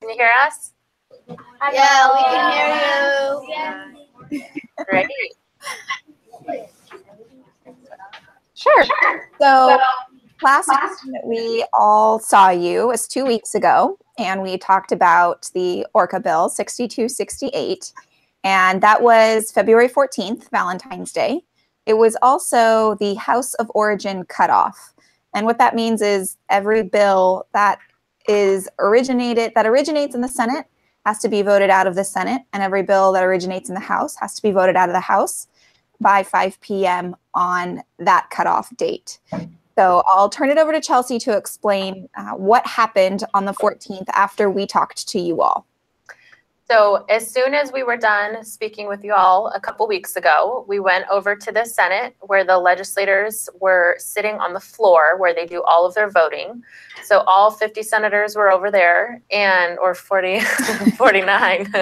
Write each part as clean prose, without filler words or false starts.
Can you hear us? Yeah, we can hear you. Great. Sure. So last time that we all saw you was 2 weeks ago, and we talked about the ORCA bill 6268, and that was February 14th, Valentine's Day. It was also the House of Origin cutoff. And what that means is every bill that originates in the Senate has to be voted out of the Senate, and every bill that originates in the House has to be voted out of the House by 5 p.m. on that cutoff date. So I'll turn it over to Chelsea to explain what happened on the 14th after we talked to you all. So as soon as we were done speaking with you all a couple weeks ago, we went over to the Senate where the legislators were sitting on the floor where they do all of their voting. So all 50 senators were over there, or 49.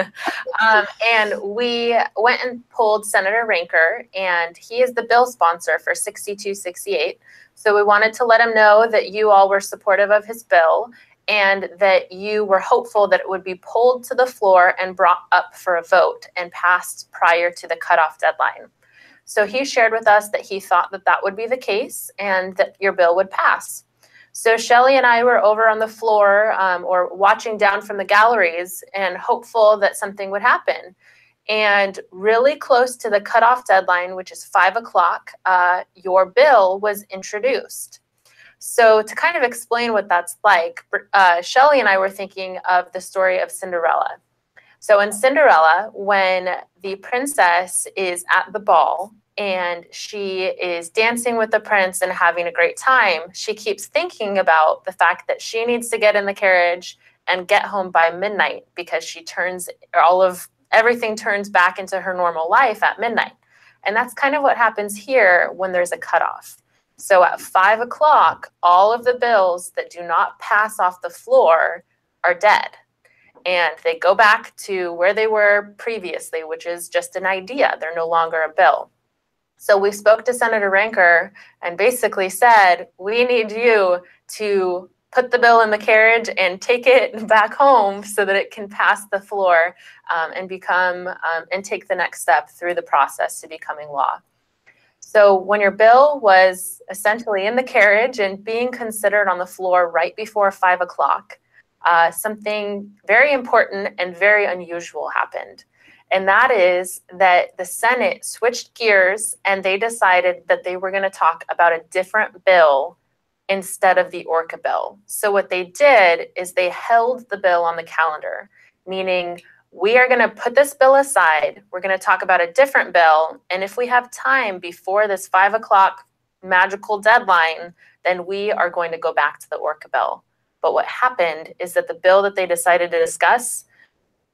And we went and pulled Senator Ranker, and he is the bill sponsor for 6268. So we wanted to let him know that you all were supportive of his bill, and that you were hopeful that it would be pulled to the floor and brought up for a vote and passed prior to the cutoff deadline. So he shared with us that he thought that that would be the case and that your bill would pass. So Shelly and I were over on the floor or watching down from the galleries and hopeful that something would happen. And really close to the cutoff deadline, which is 5 o'clock, your bill was introduced. So to kind of explain what that's like, Shelly and I were thinking of the story of Cinderella. So in Cinderella, when the princess is at the ball and she is dancing with the prince and having a great time, she keeps thinking about the fact that she needs to get in the carriage and get home by midnight because everything turns back into her normal life at midnight. And that's kind of what happens here when there's a cutoff. So at 5 o'clock, all of the bills that do not pass off the floor are dead. And they go back to where they were previously, which is just an idea. They're no longer a bill. So we spoke to Senator Ranker and basically said, we need you to put the bill in the carriage and take it back home so that it can pass the floor and take the next step through the process to becoming law. So when your bill was essentially in the carriage and being considered on the floor right before 5 o'clock, something very important and very unusual happened. And that is that the Senate switched gears and they decided that they were going to talk about a different bill instead of the ORCA bill. So what they did is they held the bill on the calendar, meaning we are going to put this bill aside. We're going to talk about a different bill. And if we have time before this 5 o'clock magical deadline, then we are going to go back to the ORCA bill. But what happened is that the bill that they decided to discuss,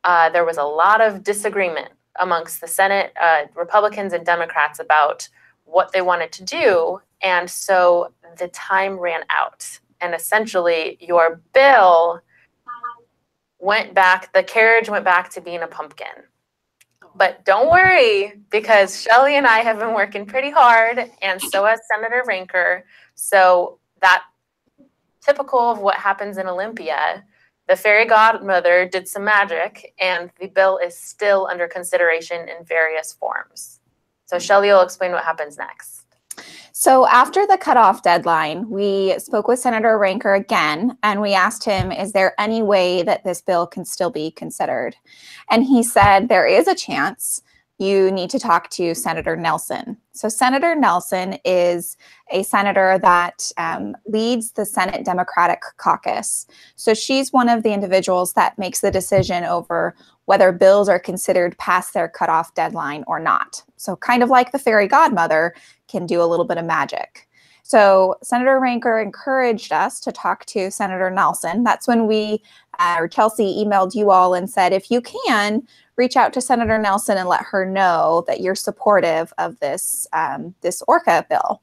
there was a lot of disagreement amongst the Senate, Republicans and Democrats about what they wanted to do. And so the time ran out. And essentially your bill the carriage went back to being a pumpkin. But don't worry, because Shelly and I have been working pretty hard, and so has Senator Ranker. So that typical of what happens in Olympia, the fairy godmother did some magic, and the bill is still under consideration in various forms. So Shelly will explain what happens next. So after the cutoff deadline, we spoke with Senator Ranker again, and we asked him, is there any way that this bill can still be considered? And he said, there is a chance. You need to talk to Senator Nelson. So Senator Nelson is a senator that leads the Senate Democratic Caucus. So she's one of the individuals that makes the decision over whether bills are considered past their cutoff deadline or not. So kind of like the fairy godmother can do a little bit of magic. So Senator Ranker encouraged us to talk to Senator Nelson. That's when Chelsea emailed you all and said, if you can, reach out to Senator Nelson and let her know that you're supportive of this ORCA bill.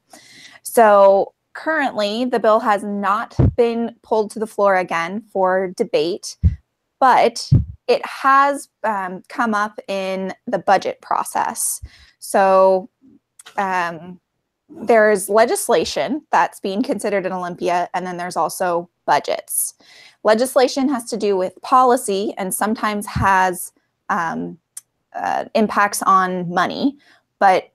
So currently, the bill has not been pulled to the floor again for debate, but it has come up in the budget process. So there's legislation that's being considered in Olympia, and then there's also budgets. Legislation has to do with policy and sometimes has impacts on money, but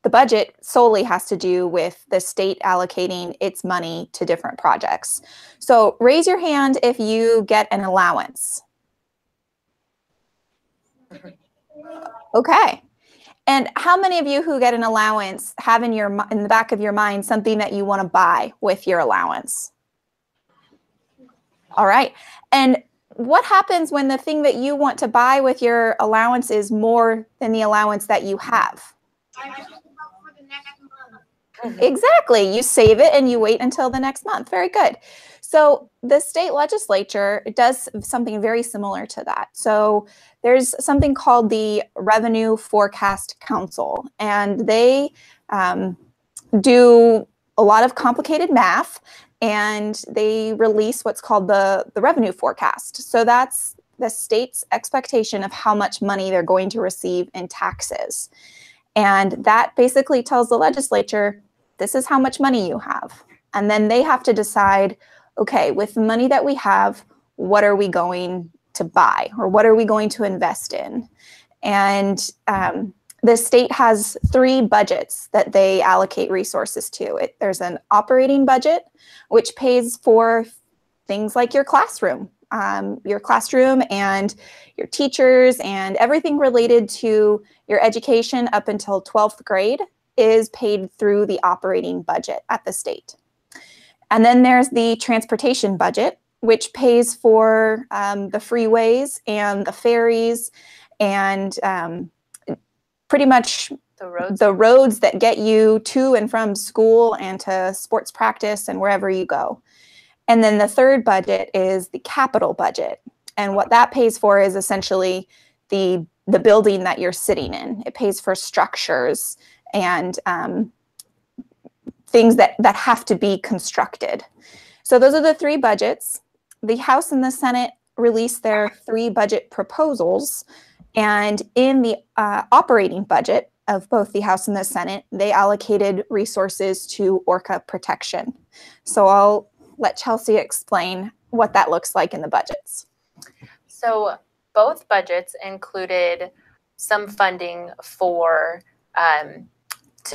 the budget solely has to do with the state allocating its money to different projects. So raise your hand if you get an allowance. Okay. And how many of you who get an allowance have in the back of your mind something that you want to buy with your allowance? All right. And what happens when the thing that you want to buy with your allowance is more than the allowance that you have? Exactly. You save it and you wait until the next month. Very good. So the state legislature does something very similar to that. So there's something called the Revenue Forecast Council, and they do a lot of complicated math, and they release what's called the revenue forecast. So that's the state's expectation of how much money they're going to receive in taxes. And that basically tells the legislature, this is how much money you have. And then they have to decide, okay, with the money that we have, what are we going to buy or what are we going to invest in? And the state has 3 budgets that they allocate resources to. There's an operating budget, which pays for things like your classroom and your teachers and everything related to your education up until 12th grade is paid through the operating budget at the state. And then there's the transportation budget, which pays for the freeways and the ferries and pretty much the roads that get you to and from school and to sports practice and wherever you go. And then the third budget is the capital budget. And what that pays for is essentially the building that you're sitting in. It pays for structures and things that have to be constructed. So those are the 3 budgets. The House and the Senate released their 3 budget proposals. And in the operating budget of both the House and the Senate, they allocated resources to orca protection. So I'll let Chelsea explain what that looks like in the budgets. So both budgets included some funding for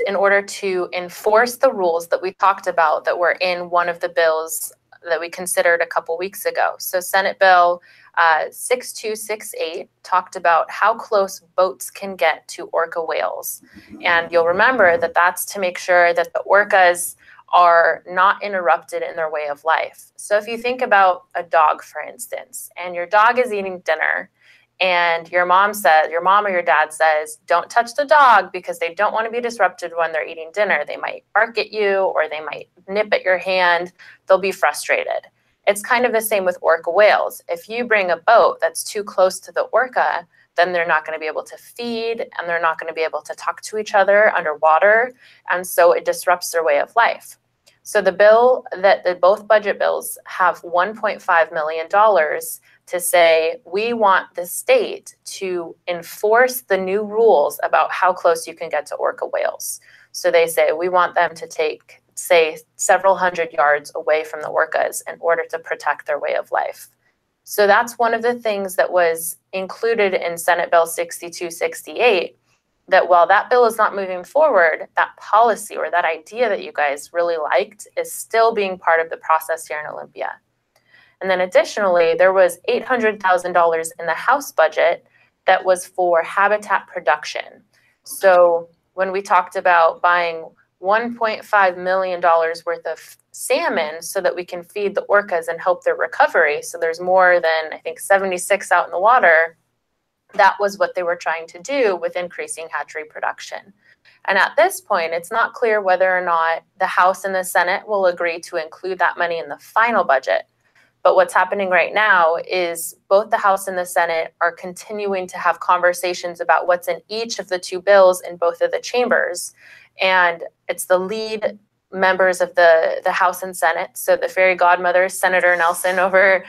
in order to enforce the rules that we talked about that were in one of the bills that we considered a couple weeks ago. So Senate Bill 6268 talked about how close boats can get to orca whales. And you'll remember that that's to make sure that the orcas are not interrupted in their way of life. So if you think about a dog, for instance, and your dog is eating dinner, and your mom or your dad says, don't touch the dog because they don't want to be disrupted when they're eating dinner. They might bark at you or they might nip at your hand. They'll be frustrated. It's kind of the same with orca whales. If you bring a boat that's too close to the orca, then they're not going to be able to feed and they're not going to be able to talk to each other underwater. And so it disrupts their way of life. So both budget bills have $1.5 million to say, we want the state to enforce the new rules about how close you can get to orca whales. So they say, we want them to take, say, several hundred yards away from the orcas in order to protect their way of life. So that's one of the things that was included in Senate Bill 6268, that while that bill is not moving forward, that policy or that idea that you guys really liked is still being part of the process here in Olympia. And then additionally, there was $800,000 in the House budget that was for habitat production. So when we talked about buying $1.5 million worth of salmon so that we can feed the orcas and help their recovery, so there's more than, I think, 76 out in the water, that was what they were trying to do with increasing hatchery production. And at this point, it's not clear whether or not the House and the Senate will agree to include that money in the final budget. But what's happening right now is both the House and the Senate are continuing to have conversations about what's in each of the 2 bills in both of the chambers. And it's the lead members of the House and Senate. So the fairy godmother, Senator Nelson, over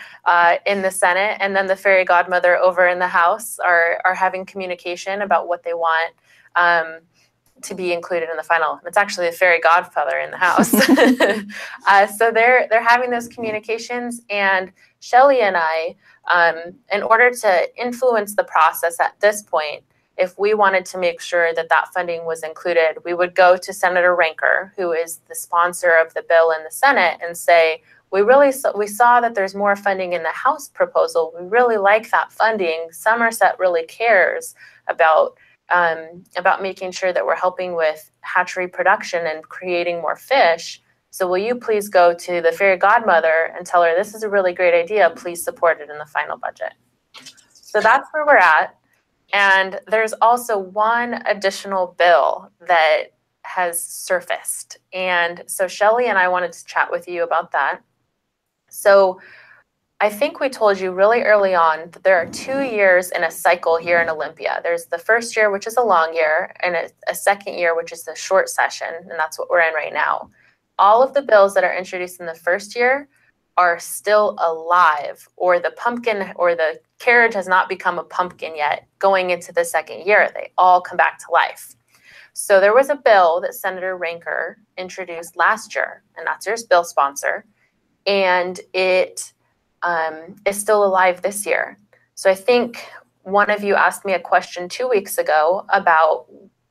in the Senate, and then the fairy godmother over in the House are having communication about what they want to be included in the final. It's actually a fairy godfather in the house. So they're having those communications, and Shelly and I, in order to influence the process at this point, if we wanted to make sure that that funding was included, we would go to Senator Ranker, who is the sponsor of the bill in the Senate, and say, we saw that there's more funding in the House proposal. We really like that funding. Somerset really cares about making sure that we're helping with hatchery production and creating more fish. So will you please go to the fairy godmother and tell her this is a really great idea. Please support it in the final budget. So that's where we're at. And there's also one additional bill that has surfaced. And so Shelly and I wanted to chat with you about that. So I think we told you really early on that there are 2 years in a cycle here in Olympia. There's the first year, which is a long year, and a second year, which is the short session, and that's what we're in right now. All of the bills that are introduced in the first year are still alive, or the pumpkin or the carriage has not become a pumpkin yet going into the second year. They all come back to life. So there was a bill that Senator Ranker introduced last year, and that's your bill sponsor, and it is still alive this year. So I think one of you asked me a question 2 weeks ago about,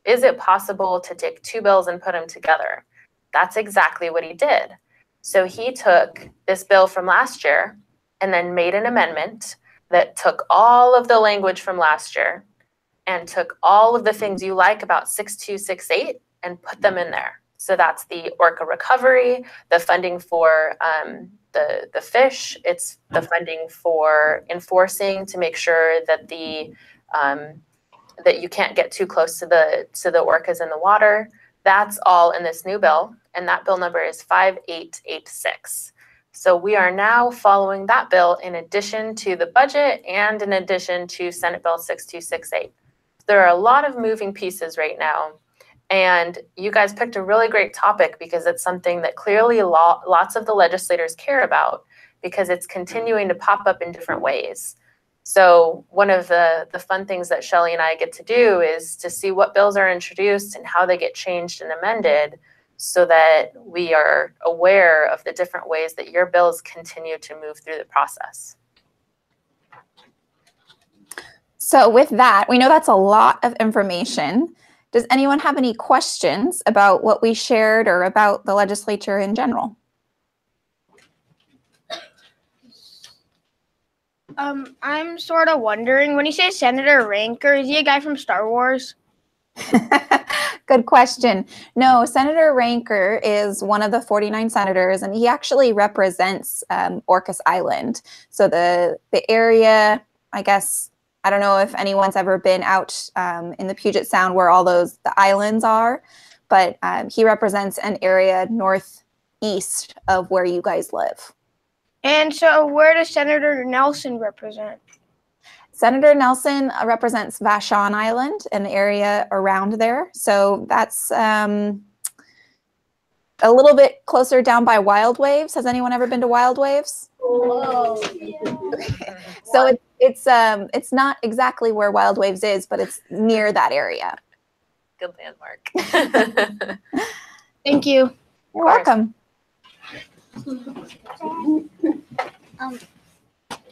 is it possible to take 2 bills and put them together? That's exactly what he did. So he took this bill from last year and then made an amendment that took all of the language from last year and took all of the things you like about 6268 and put them in there. So that's the orca recovery, the funding for the fish, it's the funding for enforcing to make sure that that you can't get too close to the orcas in the water. That's all in this new bill, and that bill number is 5886. So we are now following that bill in addition to the budget and in addition to Senate Bill 6268. There are a lot of moving pieces right now, and you guys picked a really great topic because it's something that clearly lots of the legislators care about because it's continuing to pop up in different ways. So one of the fun things that Shelly and I get to do is to see what bills are introduced and how they get changed and amended so that we are aware of the different ways that your bills continue to move through the process. So with that, we know that's a lot of information. Does anyone have any questions about what we shared or about the legislature in general? I'm sort of wondering, when you say Senator Ranker, is he a guy from Star Wars? Good question. No, Senator Ranker is one of the 49 senators, and he actually represents Orcas Island. So the area, I guess, I don't know if anyone's ever been out in the Puget Sound where all the islands are, but he represents an area northeast of where you guys live. And so where does Senator Nelson represent? Senator Nelson represents Vashon Island, an area around there. So that's a little bit closer down by Wild Waves. Has anyone ever been to Wild Waves? Oh. Okay. So it's not exactly where Wild Waves is, but it's near that area. Good landmark. Thank you. You're welcome.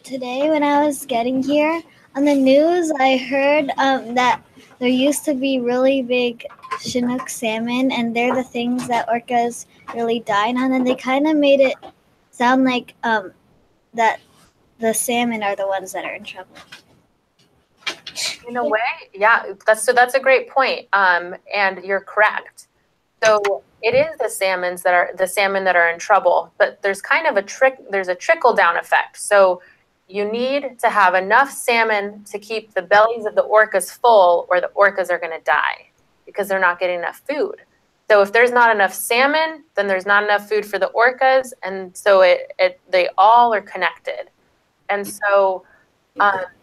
Today when I was getting here, on the news I heard that there used to be really big Chinook salmon, and they're the things that orcas really died on, and they kind of made it sound like that the salmon are the ones that are in trouble. In a way, yeah, that's a great point, and you're correct. So it is the salmon that are in trouble, but there's kind of there's a trickle down effect. So you need to have enough salmon to keep the bellies of the orcas full, or the orcas are going to die because they're not getting enough food. So if there's not enough salmon, then there's not enough food for the orcas, and so they all are connected. And so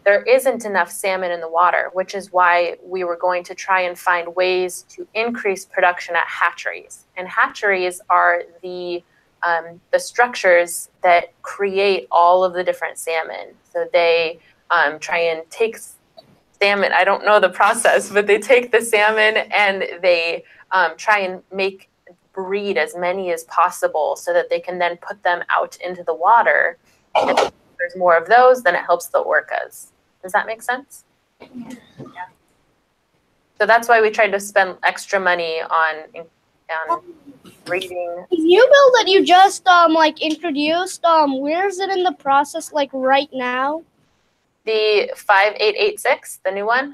there isn't enough salmon in the water, which is why we were going to try and find ways to increase production at hatcheries. And hatcheries are the structures that create all of the different salmon. So they try and take salmon. I don't know the process, but they take the salmon and they try and breed as many as possible so that they can then put them out into the water. And if there's more of those, then it helps the orcas. Does that make sense? Yeah. So that's why we tried to spend extra money on breeding. The new bill that you just like introduced, where is it in the process like right now? The 5886, the new one?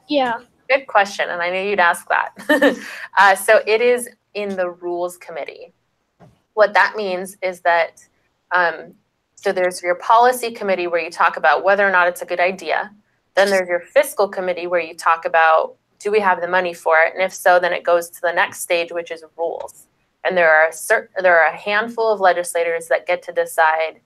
Yeah. Good question, and I knew you'd ask that. So it is in the Rules Committee. What that means is that, so there's your Policy Committee where you talk about whether or not it's a good idea. Then there's your Fiscal Committee where you talk about, do we have the money for it? And if so, then it goes to the next stage, which is Rules. And there are a handful of legislators that get to decide.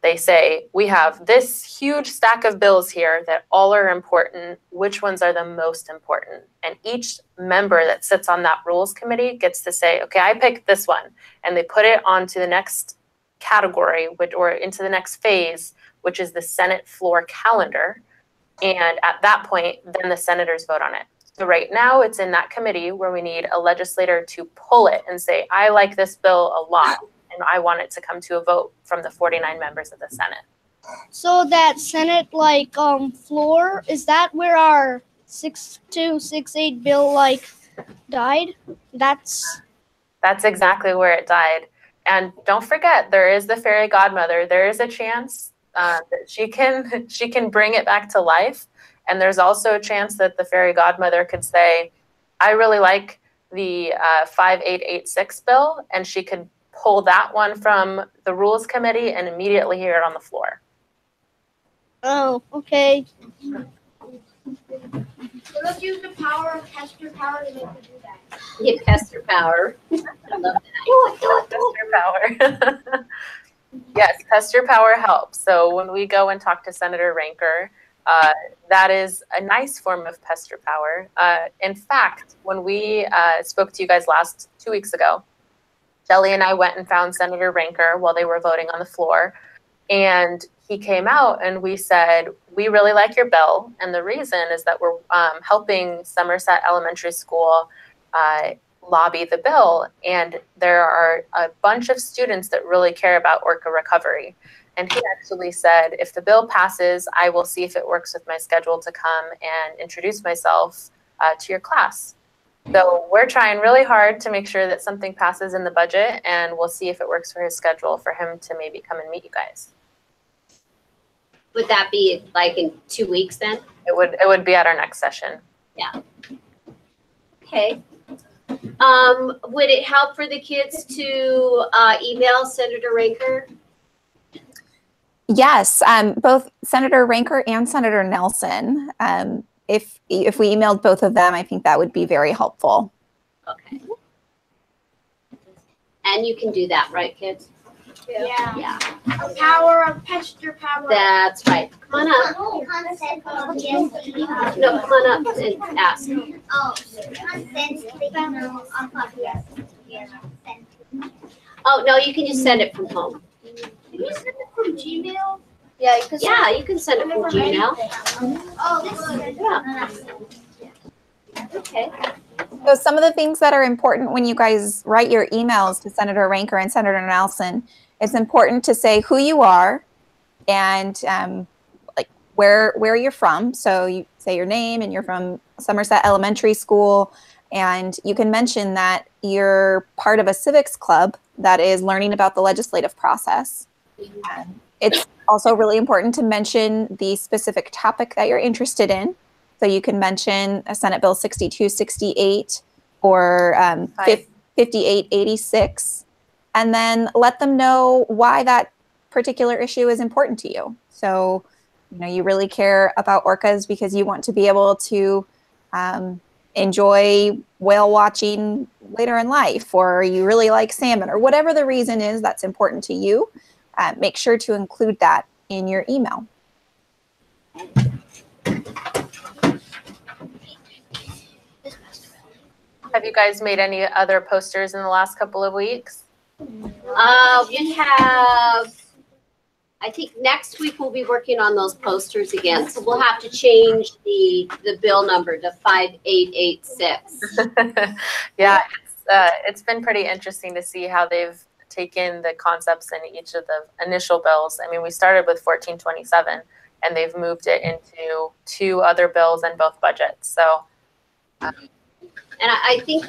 They say, we have this huge stack of bills here that all are important. Which ones are the most important? And each member that sits on that Rules Committee gets to say, okay, I picked this one. And they put it onto the next category, or into the next phase, which is the Senate floor calendar. And at that point, then the senators vote on it. So right now it's in that committee where we need a legislator to pull it and say, I like this bill a lot. And I want it to come to a vote from the 49 members of the Senate. So that Senate like floor, is that where our 6268 bill like died? That's exactly where it died. And don't forget, there is the fairy godmother. There is a chance that she can bring it back to life. And there's also a chance that the fairy godmother could say, I really like the 5886 bill, and she could pull that one from the Rules Committee and immediately hear it on the floor. Oh, okay. So let's use the power of Pester power to make her do that. Yeah, Pester power. I love that. Pester power. Yes, Pester power helps. So when we go and talk to Senator Ranker, that is a nice form of Pester power. In fact, when we spoke to you guys 2 weeks ago, Shelly and I went and found Senator Ranker while they were voting on the floor. And he came out and we said, we really like your bill. And the reason is that we're helping Somerset Elementary School lobby the bill. And there are a bunch of students that really care about orca recovery. And he actually said, if the bill passes, I will see if it works with my schedule to come and introduce myself to your class. So we're trying really hard to make sure that something passes in the budget, and we'll see if it works for his schedule for him to maybe come and meet you guys. Would that be like in 2 weeks then? It would be at our next session. Yeah. Okay. Would it help for the kids to email Senator Ranker? Yes, both Senator Ranker and Senator Nelson. If we emailed both of them, I think that would be very helpful. Okay. And you can do that, right, kids? Yeah. Yeah. The power of Pester power. That's right. Come on up. No, come on up and ask. Oh, no, you can just send it from home. Can you send it from Gmail? Yeah, you can send it from Gmail. Oh, this is Yeah. Okay. So some of the things that are important when you guys write your emails to Senator Ranker and Senator Nelson, it's important to say who you are and like where you're from. So you say your name and you're from Somerset Elementary School, and you can mention that you're part of a civics club that is learning about the legislative process. It's also really important to mention the specific topic that you're interested in. So you can mention a Senate Bill 6268 or 5886, and then let them know why that particular issue is important to you. So, you really care about orcas because you want to be able to enjoy whale watching later in life, or you really like salmon, or whatever the reason is that's important to you. Make sure to include that in your email. Have you guys made any other posters in the last couple of weeks? We have I think next week we'll be working on those posters again, so we'll have to change the bill number to 5886. Yeah, it's been pretty interesting to see how they've taken the concepts in each of the initial bills. I mean, we started with 1427, and they've moved it into 2 other bills and both budgets. So. And I think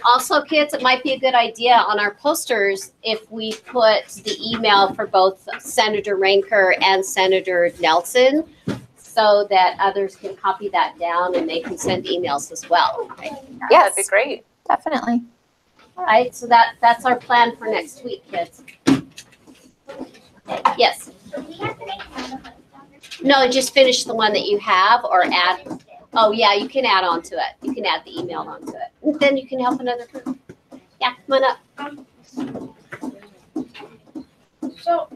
also, kids, it might be a good idea on our posters if we put the email for both Senator Ranker and Senator Nelson so that others can copy that down and they can send emails as well. Right? Yes, That'd be great. definitely. All right, so that's our plan for next week, kids. Yes. No, just finish the one that you have or add. Oh, yeah, you can add on to it. You can add the email onto it. And then you can help another person. Yeah, come on up. So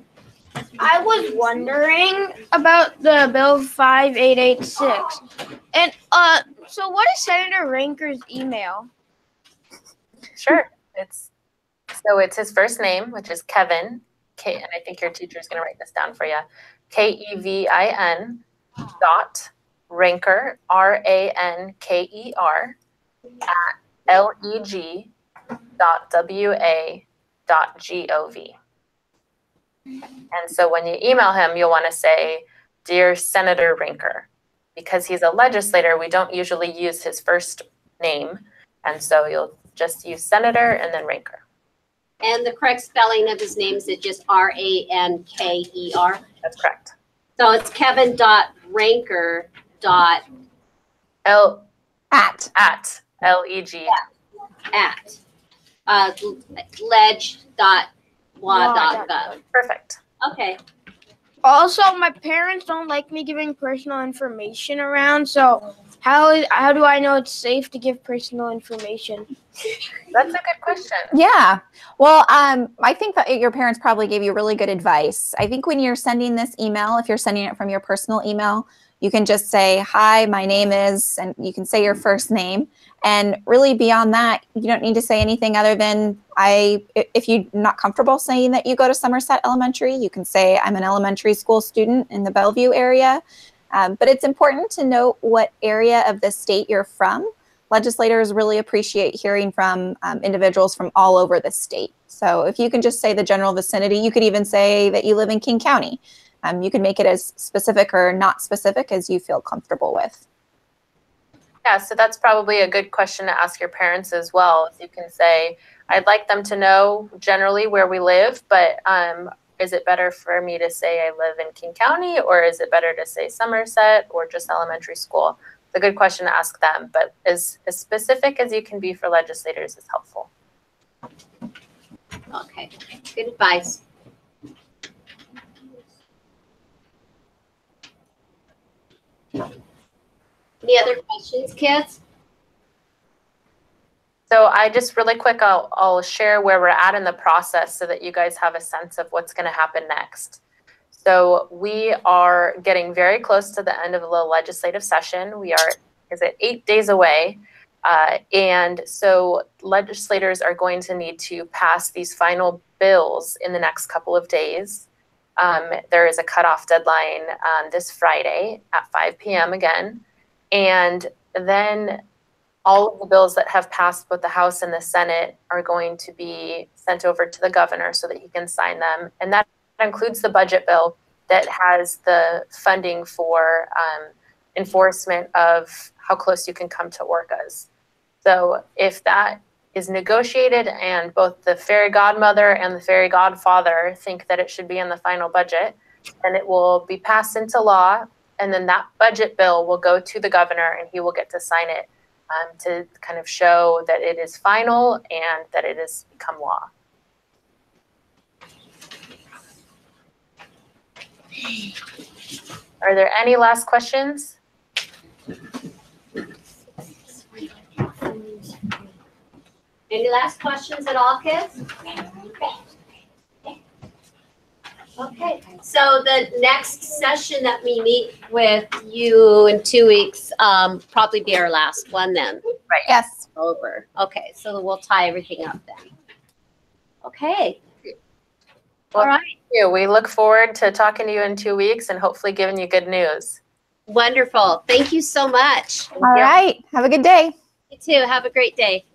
I was wondering about the Bill 5886. And so what is Senator Ranker's email? Sure. It's his first name, which is Kevin, and I think your teacher is going to write this down for you. KEVIN dot Ranker, RANKER at leg.wa.gov. And so when you email him, you'll want to say, "Dear Senator Ranker," because he's a legislator. We don't usually use his first name, and so you'll just use Senator and then Ranker. And the correct spelling of his name is just RANKER. That's correct. So it's Kevin.Ranker. At LEG. At ledge.wa.gov. Perfect. Okay. Also, my parents don't like me giving personal information around, so how do I know it's safe to give personal information? That's a good question. Yeah. Well, I think that your parents probably gave you really good advice. I think when you're sending this email, if you're sending it from your personal email, you can just say, "Hi, my name is," and you can say your first name. And really beyond that, you don't need to say anything other than, if you're not comfortable saying that you go to Somerset Elementary, you can say, "I'm an elementary school student in the Bellevue area." But it's important to note what area of the state you're from. Legislators really appreciate hearing from individuals from all over the state. So if you can just say the general vicinity, you could even say that you live in King County. You can make it as specific or not specific as you feel comfortable with. Yeah, so that's probably a good question to ask your parents as well. You can say, "I'd like them to know generally where we live, but is it better for me to say I live in King County, or is it better to say Somerset or just elementary school?" It's a good question to ask them, but as specific as you can be for legislators is helpful. Okay. Good advice. Any other questions, kids? So I just really quick, I'll share where we're at in the process so that you guys have a sense of what's going to happen next. So we are getting very close to the end of the legislative session. We are, 8 days away? And so legislators are going to need to pass these final bills in the next couple of days. There is a cutoff deadline this Friday at 5 p.m. again. And then all of the bills that have passed both the House and the Senate are going to be sent over to the governor so that he can sign them. And that includes the budget bill that has the funding for enforcement of how close you can come to orcas. So if that is negotiated and both the fairy godmother and the fairy godfather think that it should be in the final budget, then it will be passed into law, and then that budget bill will go to the governor and he will get to sign it to kind of show that it is final and that it has become law. Are there any last questions? Any last questions at all, kids? Okay, so the next session that we meet with you in 2 weeks, probably be our last one then. Right. Yes. Over. Okay, so we'll tie everything up then. Okay. Well, All right. thank you. We look forward to talking to you in 2 weeks and hopefully giving you good news. Wonderful. Thank you so much. All right. Have a good day. You too. Have a great day.